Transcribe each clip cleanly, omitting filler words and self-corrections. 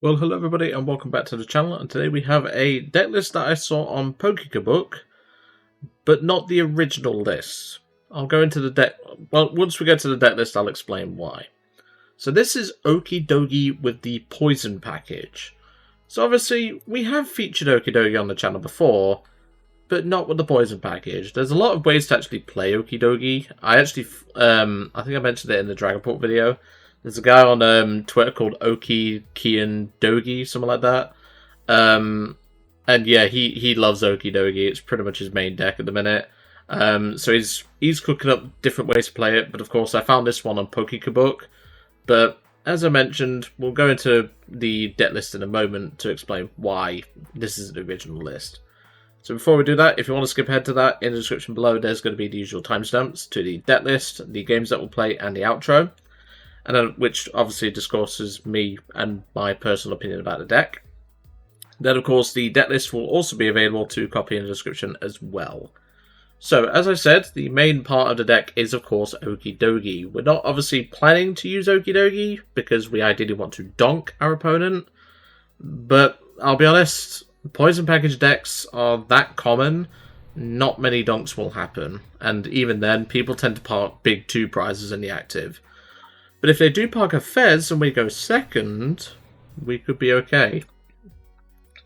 Well, hello everybody and welcome back to the channel, and today we have a deck list that I saw on Pokecabook, but not the original list. I'll go into the deck, well, once we get to the deck list I'll explain why. So this is Okidogi with the Poison package. So obviously we have featured Okidogi on the channel before, but not with the Poison package. There's a lot of ways to actually play Okidogi. I think I mentioned it in the Dragonport video. There's a guy on Twitter called Okidogi, something like that. And yeah, he loves Okidogi. It's pretty much his main deck at the minute. So he's cooking up different ways to play it. But of course, I found this one on Pokecabook. But as I mentioned, we'll go into the deck list in a moment to explain why this is the original list. So before we do that, if you want to skip ahead to that, in the description below, there's going to be the usual timestamps to the deck list, the games that we'll play, and the outro. And then, which obviously discourses me and my personal opinion about the deck. Then, of course, the deck list will also be available to copy in the description as well. So, as I said, the main part of the deck is, of course, Okidogi. We're not obviously planning to use Okidogi, because we ideally want to donk our opponent. But, I'll be honest, Poison package decks are that common, not many donks will happen. And even then, people tend to park big 2 prizes in the active. But if they do park a Fez and we go second, we could be okay.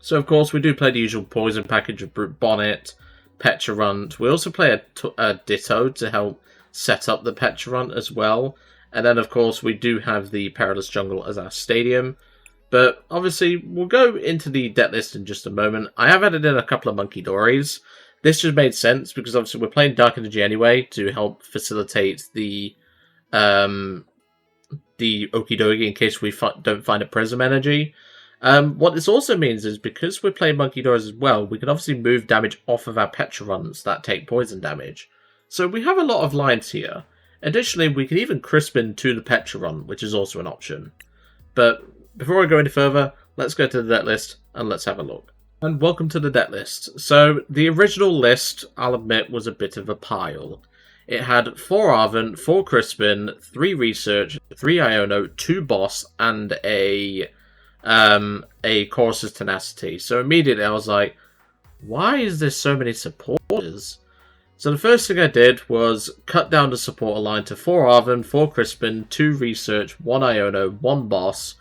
So of course we do play the usual Poison package of Brute Bonnet, Pecharunt. We also play a Ditto to help set up the Pecharunt as well. And then of course we do have the Perilous Jungle as our stadium. But obviously we'll go into the deck list in just a moment. I have added in a couple of Munkidoris. This just made sense because obviously we're playing Dark Energy anyway to help facilitate the Okidogi in case we don't find a Prism Energy. What this also means is because we're playing Munkidoris as well, we can obviously move damage off of our Pecharunts that take poison damage. So we have a lot of lines here. Additionally, we can even Crispin to the Pecharunt, which is also an option. But before I go any further, let's go to the deck list and let's have a look. And welcome to the deck list. So the original list, I'll admit, was a bit of a pile. It had 4 Arven, 4 Crispin, 3 Research, 3 Iono, 2 Boss, and a Chorus's Tenacity. So immediately I was like, why is there so many supporters? So the first thing I did was cut down the supporter line to 4 Arven, 4 Crispin, 2 Research, 1 Iono, 1 Boss,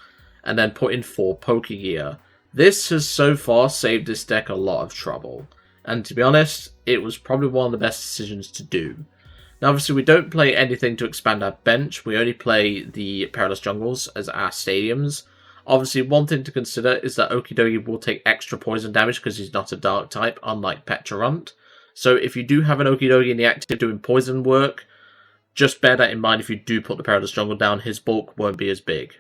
and then put in 4 Pokegear. This has so far saved this deck a lot of trouble. And to be honest, it was probably one of the best decisions to do. Now, obviously, we don't play anything to expand our bench. We only play the Perilous Jungles as our stadiums. Obviously, one thing to consider is that Okidogi will take extra poison damage because he's not a dark type, unlike Pecharunt. So if you do have an Okidogi in the active doing poison work, just bear that in mind if you do put the Perilous Jungle down. His bulk won't be as big.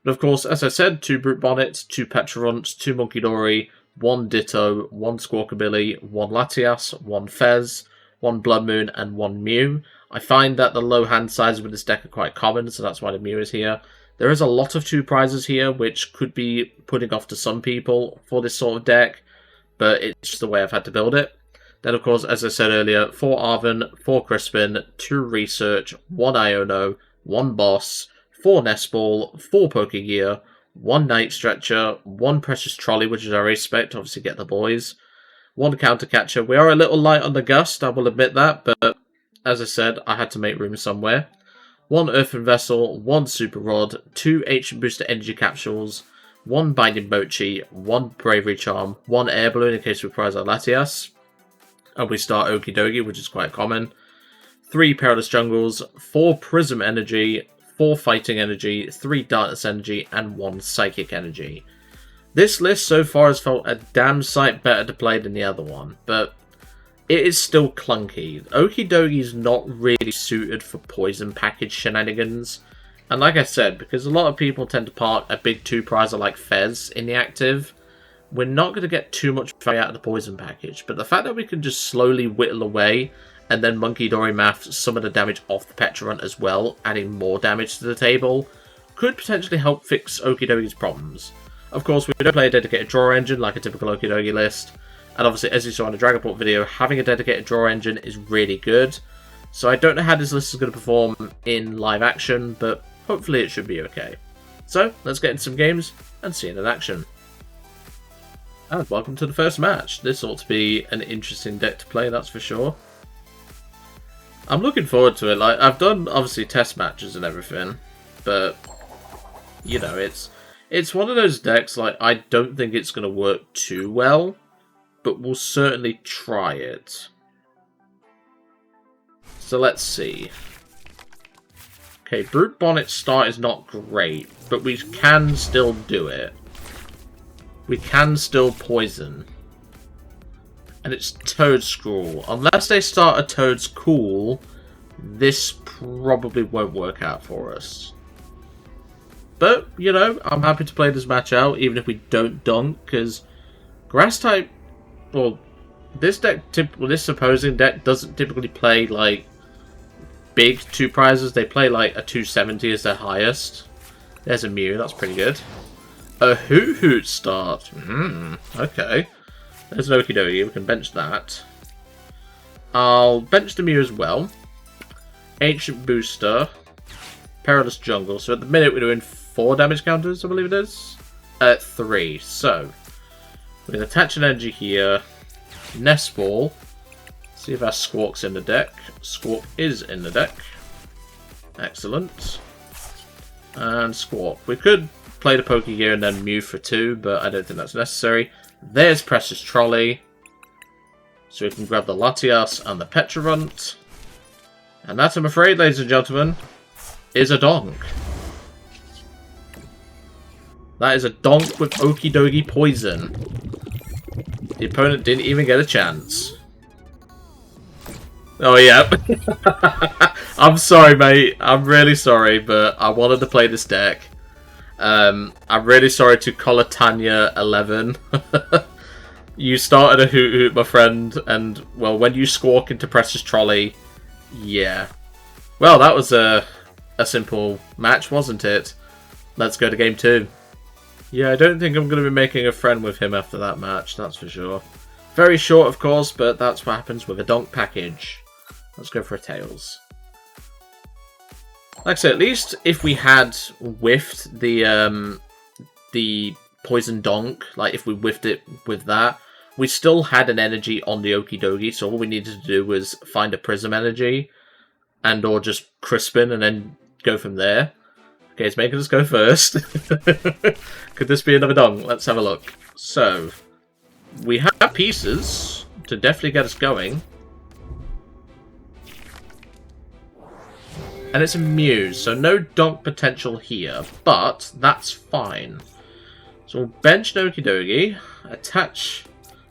But of course, as I said, 2 Brute Bonnets, 2 Pecharunts, 2 Munkidori, 1 Ditto, 1 Squawkabilly, 1 Latias, 1 Fez, 1 Bloodmoon, and 1 Mew. I find that the low hand sizes with this deck are quite common, so that's why the Mew is here. There is a lot of 2 prizes here, which could be putting off to some people for this sort of deck, but it's just the way I've had to build it. Then, of course, as I said earlier, 4 Arven, 4 Crispin, 2 Research, 1 Iono, 1 Boss, 4 Nest Ball, 4 Pokegear, 1 Night Stretcher, 1 Precious Trolley, which is our respect, obviously get the boys, 1 Counter Catcher. We are a little light on the Gust, I will admit that, but as I said, I had to make room somewhere. 1 Earthen Vessel, 1 Super Rod, 2 Ancient Booster Energy Capsules, 1 Binding Mochi, 1 Bravery Charm, 1 Air Balloon in case we prize our Latias, and we start Okidogi, which is quite common. 3 Perilous Jungles, 4 Prism Energy, 4 Fighting Energy, 3 Darkness Energy, and 1 Psychic Energy. This list so far has felt a damn sight better to play than the other one, but it is still clunky. Okidogi is not really suited for poison package shenanigans, and like I said, because a lot of people tend to park a big 2 prizer like Fez in the active, we're not going to get too much value out of the poison package, but the fact that we can just slowly whittle away and then Munkidori math some of the damage off the Pecharunt as well, adding more damage to the table, could potentially help fix Okidogi's problems. Of course, we don't play a dedicated draw engine like a typical Okidogi list, and obviously, as you saw in the Dragonport video, having a dedicated draw engine is really good. So I don't know how this list is going to perform in live action, but hopefully it should be okay. So, let's get into some games and see it in action. And welcome to the first match. This ought to be an interesting deck to play, that's for sure. I'm looking forward to it. Like, I've done, obviously, test matches and everything, but, you know, it's one of those decks, like, I don't think it's going to work too well, but we'll certainly try it. So let's see. Okay, Brute Bonnet start is not great, but we can still do it. We can still poison. And it's Toedscruel. Unless they start a Toedscool, this probably won't work out for us. But, you know, I'm happy to play this match out, even if we don't dunk, because Grass type, well, this opposing deck doesn't typically play, like, big 2 prizes. They play, like, a 270 as their highest. There's a Mew, that's pretty good. A Hoot start. Okay. There's an Okidogi, we can bench that. I'll bench the Mew as well. Ancient Booster. Perilous Jungle. So at the minute we're doing 4 damage counters, I believe it is. 3. So, we're going to attach an energy here. Nest Ball. See if our Squawk's in the deck. Squawk is in the deck. Excellent. And Squawk. We could play the Pokegear and then Mew for 2, but I don't think that's necessary. There's Precious Trolley. So we can grab the Latias and the Pecharunt. And that, I'm afraid, ladies and gentlemen, is a donk. That is a donk with Okidogi Poison. The opponent didn't even get a chance. Oh, yeah. I'm sorry, mate. I'm really sorry, but I wanted to play this deck. I'm really sorry to Colatanya 11. You started a Hoot, my friend, and, well, when you Squawk into Precious Trolley, yeah. Well, that was a simple match, wasn't it? Let's go to game 2. Yeah, I don't think I'm going to be making a friend with him after that match, that's for sure. Very short, of course, but that's what happens with a donk package. Let's go for a Tails. Like I said, at least if we had whiffed the Poison Donk, like if we whiffed it with that, we still had an energy on the Okidogi, so all we needed to do was find a Prism energy, and or just Crispin, and then go from there. Okay, it's making us go first. Could this be another Donk? Let's have a look. So, we have pieces to definitely get us going. And it's a Mew, so no donk potential here, but that's fine. So we'll bench Okidogi, attach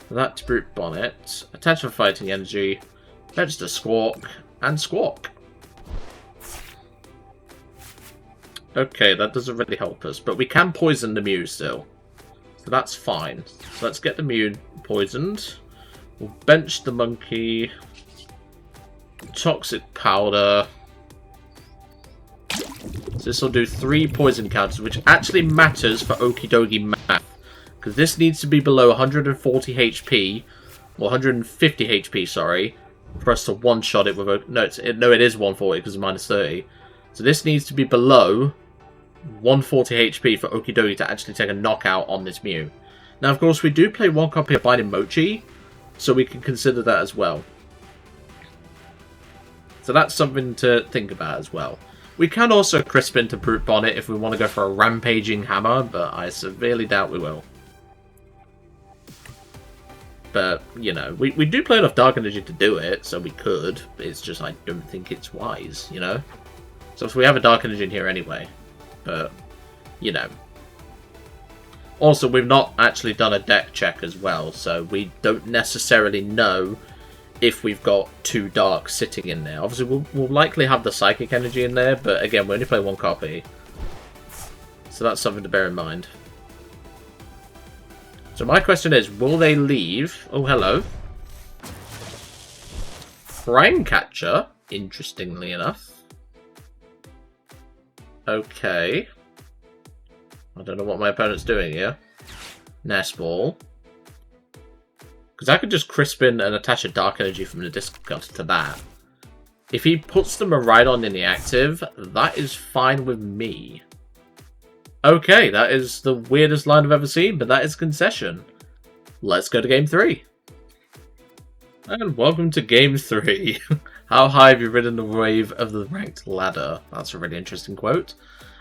that to Brute Bonnet, attach a Fighting Energy, bench the Squawk, and Squawk. Okay, that doesn't really help us, but we can poison the Mew still. So that's fine. So let's get the Mew poisoned. We'll bench the Monkey, Toxic Powder. So this will do 3 poison counters, which actually matters for Okidogi math. Because this needs to be below 140 HP, or 150 HP, sorry, for us to one-shot it with a... No, it is 140 because it's minus 30. So this needs to be below 140 HP for Okidogi to actually take a knockout on this Mew. Now, of course, we do play 1 copy of Binding Mochi, so we can consider that as well. So that's something to think about as well. We can also Crispin to Brute Bonnet if we want to go for a Rampaging Hammer, but I severely doubt we will. But, you know, we do play enough Dark Energy to do it, so we could. It's just I don't think it's wise, you know? So if we have a Dark Energy in here anyway. But, you know. Also, we've not actually done a deck check as well, so we don't necessarily know if we've got 2 Dark sitting in there. Obviously, we'll likely have the Psychic Energy in there, but again, we only play 1 copy. So that's something to bear in mind. So my question is, will they leave... Oh, hello. Prime Catcher, interestingly enough. Okay. I don't know what my opponent's doing here. Nest Ball. Because I could just Crispin and attach a Dark Energy from the discard to that. If he puts them right on in the active, that is fine with me. Okay, that is the weirdest line I've ever seen, but that is concession. Let's go to game 3. And welcome to game 3. How high have you ridden the wave of the ranked ladder? That's a really interesting quote.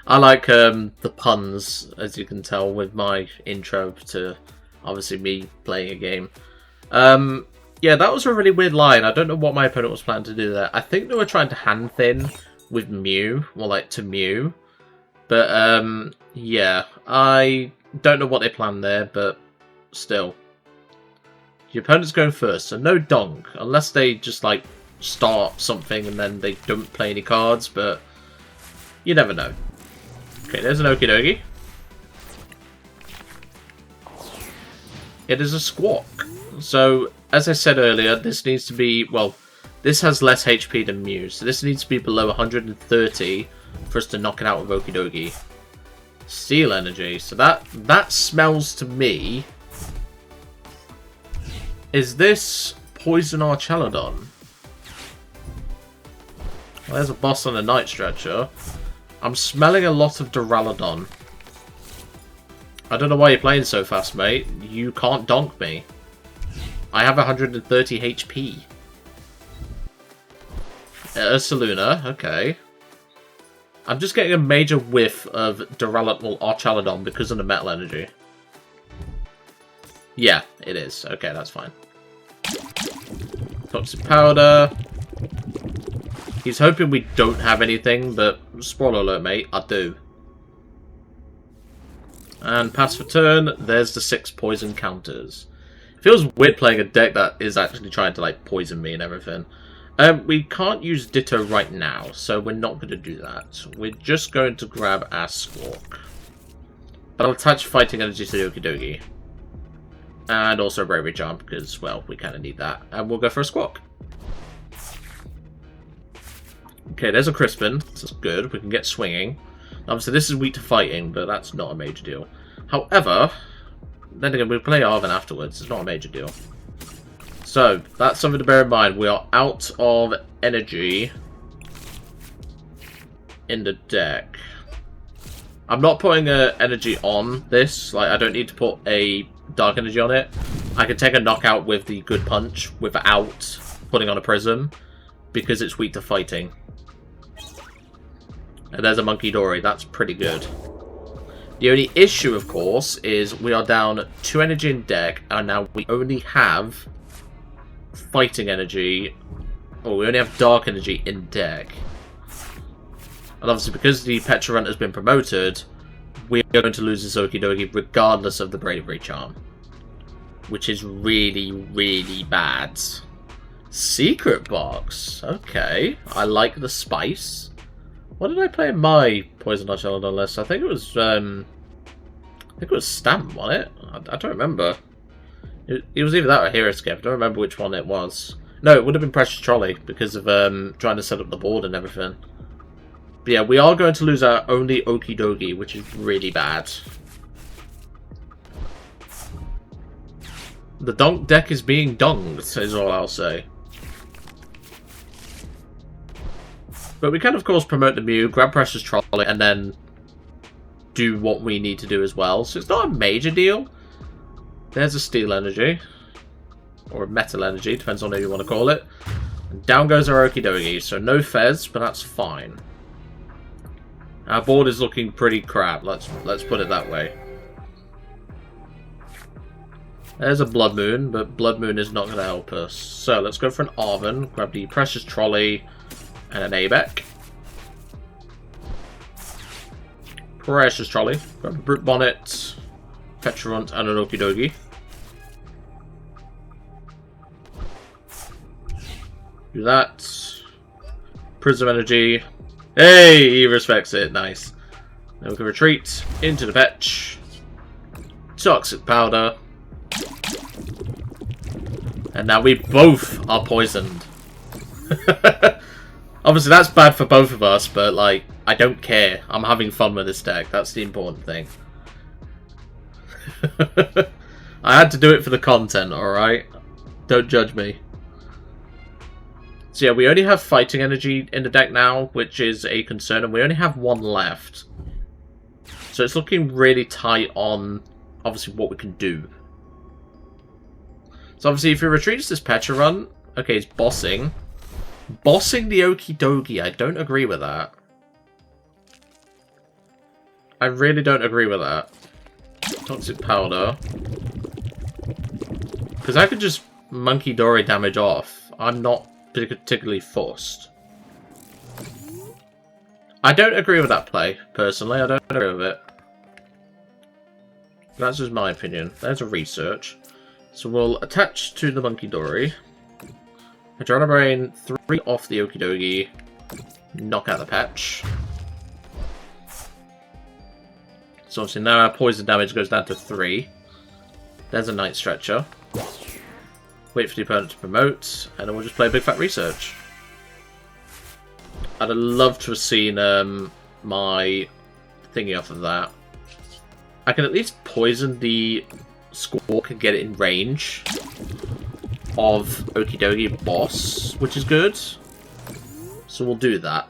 I like the puns, as you can tell, with my intro to obviously me playing a game. Yeah, that was a really weird line. I don't know what my opponent was planning to do there. I think they were trying to hand thin with Mew, or like to Mew. But yeah, I don't know what they planned there, but still. Your opponent's going first, so no donk, unless they just like start something and then they don't play any cards, but you never know. Okay, there's an Okidogi. It is a Squawk. So, as I said earlier, this needs to be, well, this has less HP than Mew, so this needs to be below 130 for us to knock it out with Okidogi. Steel Energy, so that smells to me. Is this Poison Archaludon? Well, there's a boss on a Night Stretcher. I'm smelling a lot of Duraludon. I don't know why you're playing so fast, mate. You can't donk me. I have 130 HP. Ursaluna, okay. I'm just getting a major whiff of Duraludon Archaludon because of the Metal Energy. Yeah, it is. Okay, that's fine. Toxic Powder. He's hoping we don't have anything, but spoiler alert, mate, I do. And pass for turn. There's the 6 poison counters. Feels weird playing a deck that is actually trying to like poison me and everything. We can't use Ditto right now, so we're not going to do that. We're just going to grab our Squawk. But I'll attach Fighting Energy to the Okidogi. And also Bravery Charm, because, well, we kind of need that. And we'll go for a Squawk. Okay, there's a Crispin. This is good. We can get swinging. Obviously, this is weak to fighting, but that's not a major deal. However, then again, we'll play Arven afterwards. It's not a major deal. So, that's something to bear in mind. We are out of energy in the deck. I'm not putting energy on this. Like, I don't need to put a dark energy on it. I can take a knockout with the good punch without putting on a prism because it's weak to fighting. And there's a Munkidori. That's pretty good. The only issue, of course, is we are down 2 energy in deck, and now we only have fighting energy, or we only have dark energy in deck. And obviously, because the Pecharunt has been promoted, we are going to lose this Okidogi regardless of the Bravery Charm, which is really, really bad. Secret Box. Okay, I like the spice. What did I play in my Poison Archaludon list? I think it was Stamp, wasn't it? I don't remember. It was either that or Hero Skip. I don't remember which one it was. No, it would have been Precious Trolley because of trying to set up the board and everything. But yeah, we are going to lose our only Okidogi, which is really bad. The donk deck is being donged, is all I'll say. But we can, of course, promote the Mew, grab Precious Trolley, and then do what we need to do as well. So it's not a major deal. There's a Steel Energy. Or a Metal Energy, depends on how you want to call it. And down goes our Okidogi. So no Fez, but that's fine. Our board is looking pretty crap, let's put it that way. There's a Bloodmoon, but Bloodmoon is not going to help us. So let's go for an Arven, grab the Precious Trolley, and an Abeck. Precious Trolley, grab a Brute Bonnet, Pecharunt, and an Okidogi. Do that. Prism Energy. Hey, he respects it. Nice. Then we can retreat into the Petch. Toxic Powder. And now we both are poisoned. Obviously, that's bad for both of us, but, like, I don't care. I'm having fun with this deck. That's the important thing. I had to do it for the content, alright? Don't judge me. So yeah, we only have fighting energy in the deck now, which is a concern, and we only have one left. So it's looking really tight on, obviously, what we can do. So obviously, if he retreats this Pecharunt, okay, he's bossing. Bossing the Okidogi, I don't agree with that. I really don't agree with that. Toxic Powder. Because I could just Munkidori damage off. I'm not particularly fussed. I don't agree with that play, personally. I don't agree with it. That's just my opinion. There's a research. So we'll attach to the Munkidori. Adrenabrain 3 off the Okidogi. Knock out the patch. So obviously now our poison damage goes down to 3. There's a Night Stretcher. Wait for the opponent to promote, and then we'll just play a big fat research. I'd have loved to have seen my thingy off of that. I can at least poison the Squawk and get it in range of Okidogi boss, which is good. So we'll do that.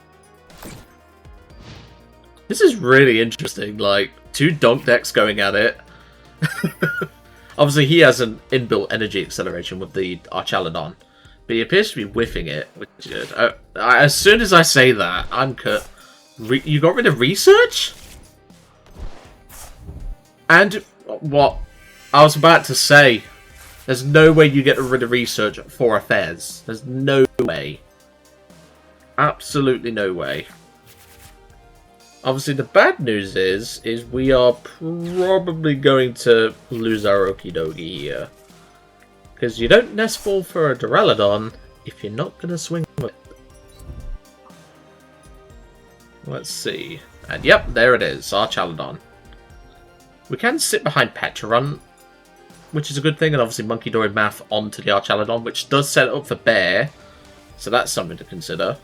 This is really interesting, like, 2 donk decks going at it. Obviously, he has an inbuilt energy acceleration with the Archaludon, but he appears to be whiffing it, which is good. As soon as I say that, I'm cut. You got rid of research? And what I was about to say, there's no way you get rid of research for a Fez. There's no way. Absolutely no way. Obviously, the bad news is we are probably going to lose our Okidogi here. Because you don't Nest Ball for a Duraludon if you're not going to swing with it. Let's see. And yep, there it is, Archaludon. We can sit behind Pecharunt, which is a good thing, and obviously Munkidori Math onto the Archaludon, which does set it up for Bear. So that's something to consider.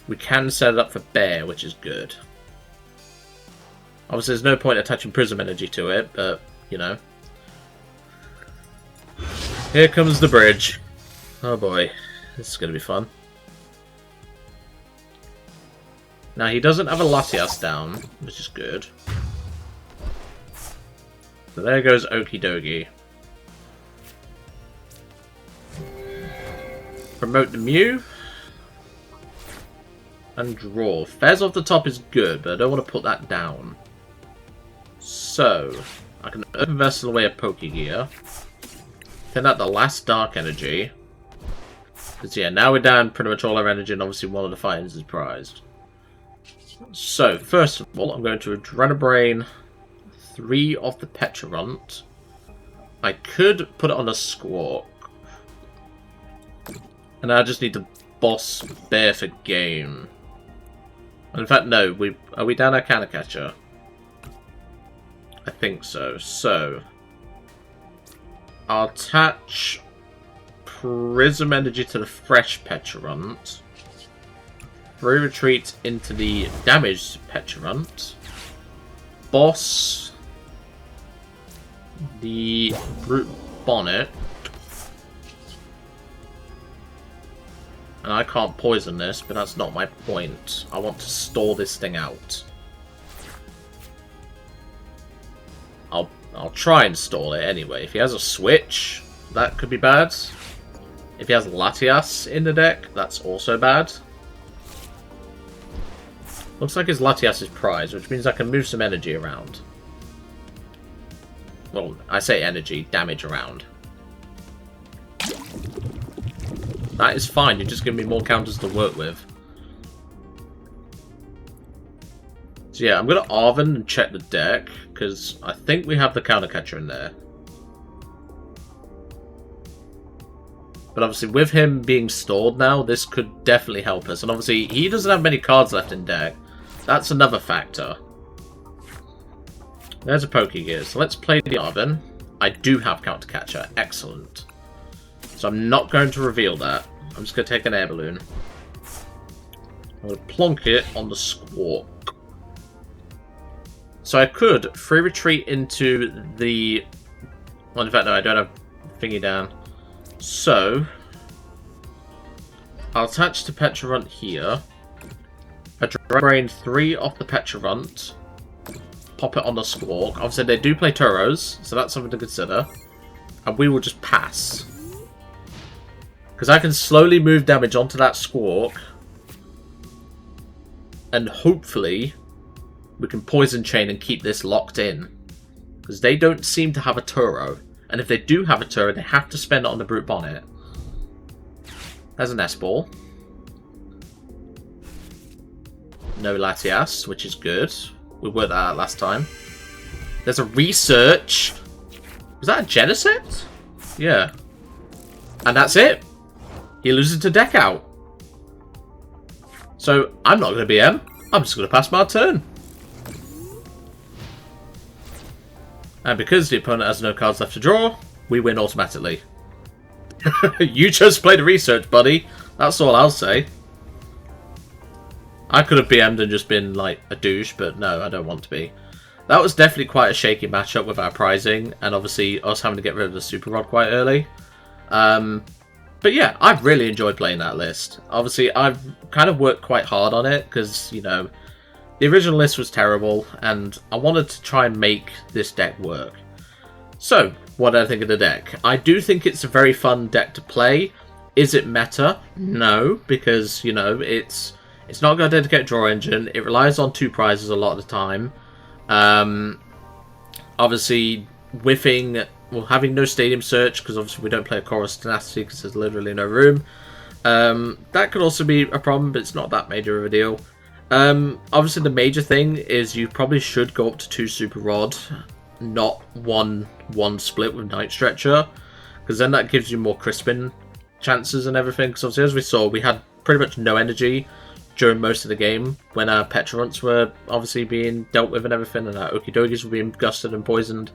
We can set it up for Bear, which is good. Obviously, there's no point attaching Prism Energy to it, but, you know. Here comes the bridge. Oh boy, this is going to be fun. Now, he doesn't have a Latias down, which is good. So there goes Okidogi. Promote the Mew. And draw. Fez off the top is good, but I don't want to put that down. So, I can Earthen Vessel away a Pokegear. Send out the last Dark Energy. Because yeah, now we're down pretty much all our energy, and obviously one of the fighters is prized. So, first of all, I'm going to Adrenabrain 3 off the Pecharunt. I could put it on a Squawk. And I just need to boss Bear for game. In fact, no. Are we down our counter catcher? I think so. So, I'll attach Prism Energy to the fresh Pecharunt. Free retreat into the damaged Pecharunt. Boss the Brute Bonnet. And I can't poison this, but that's not my point. I want to stall this thing out. I'll try and stall it anyway. If he has a switch, that could be bad. If he has Latias in the deck, that's also bad. Looks like his Latias is prized, which means I can move some energy around. Well, I say energy, damage around. That is fine, you just give me more counters to work with. So yeah, I'm going to Arven and check the deck, because I think we have the counter catcher in there. But obviously with him being stalled now, this could definitely help us. And obviously he doesn't have many cards left in deck. That's another factor. There's a Pokegear, so let's play the Arven. I do have counter catcher, excellent. So I'm not going to reveal that. I'm just going to take an air balloon. I'm going to plonk it on the Squawk. So I could free retreat into the... Well, in fact, no, I don't have thingy down. So, I'll attach to Pecharunt here. I drain 3 off the Pecharunt. Pop it on the Squawk. Obviously, they do play Turos, so that's something to consider. And we will just pass. Because I can slowly move damage onto that Squawk. And hopefully, we can Poison Chain and keep this locked in. Because they don't seem to have a Turo. And if they do have a Turo, they have to spend it on the Brute Bonnet. There's a Nest Ball. No Latias, which is good. We worked that out last time. There's a Research. Was that a Genesect? Yeah. And that's it. He loses to Deck Out. So, I'm not going to BM. I'm just going to pass my turn. And because the opponent has no cards left to draw, we win automatically. You just played a Research, buddy. That's all I'll say. I could have BM'd and just been, like, a douche, but no, I don't want to be. That was definitely quite a shaky matchup with our prizing, and obviously us having to get rid of the Super Rod quite early. But yeah, I've really enjoyed playing that list. Obviously, I've kind of worked quite hard on it, because, you know, the original list was terrible, and I wanted to try and make this deck work. So, what do I think of the deck? I do think it's a very fun deck to play. Is it meta? No, because, you know, it's not got a dedicated draw engine. It relies on 2 prizes a lot of the time. Obviously, whiffing, well, having no Stadium Search, because obviously we don't play a Chorus Tenacity because there's literally no room. That could also be a problem, but it's not that major of a deal. Obviously, the major thing is you probably should go up to 2 Super Rod, not one split with Night Stretcher, because then that gives you more Crispin chances and everything. Because obviously, as we saw, we had pretty much no energy during most of the game when our Pecharunts were obviously being dealt with and everything, and our Okidogis were being gusted and poisoned.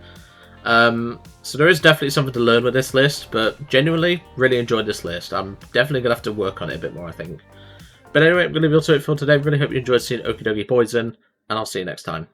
So there is definitely something to learn with this list, but genuinely really enjoyed this list. I'm definitely going to have to work on it a bit more, I think. But anyway, I'm going to leave you all to it for today. I really hope you enjoyed seeing Okidogi Poison, and I'll see you next time.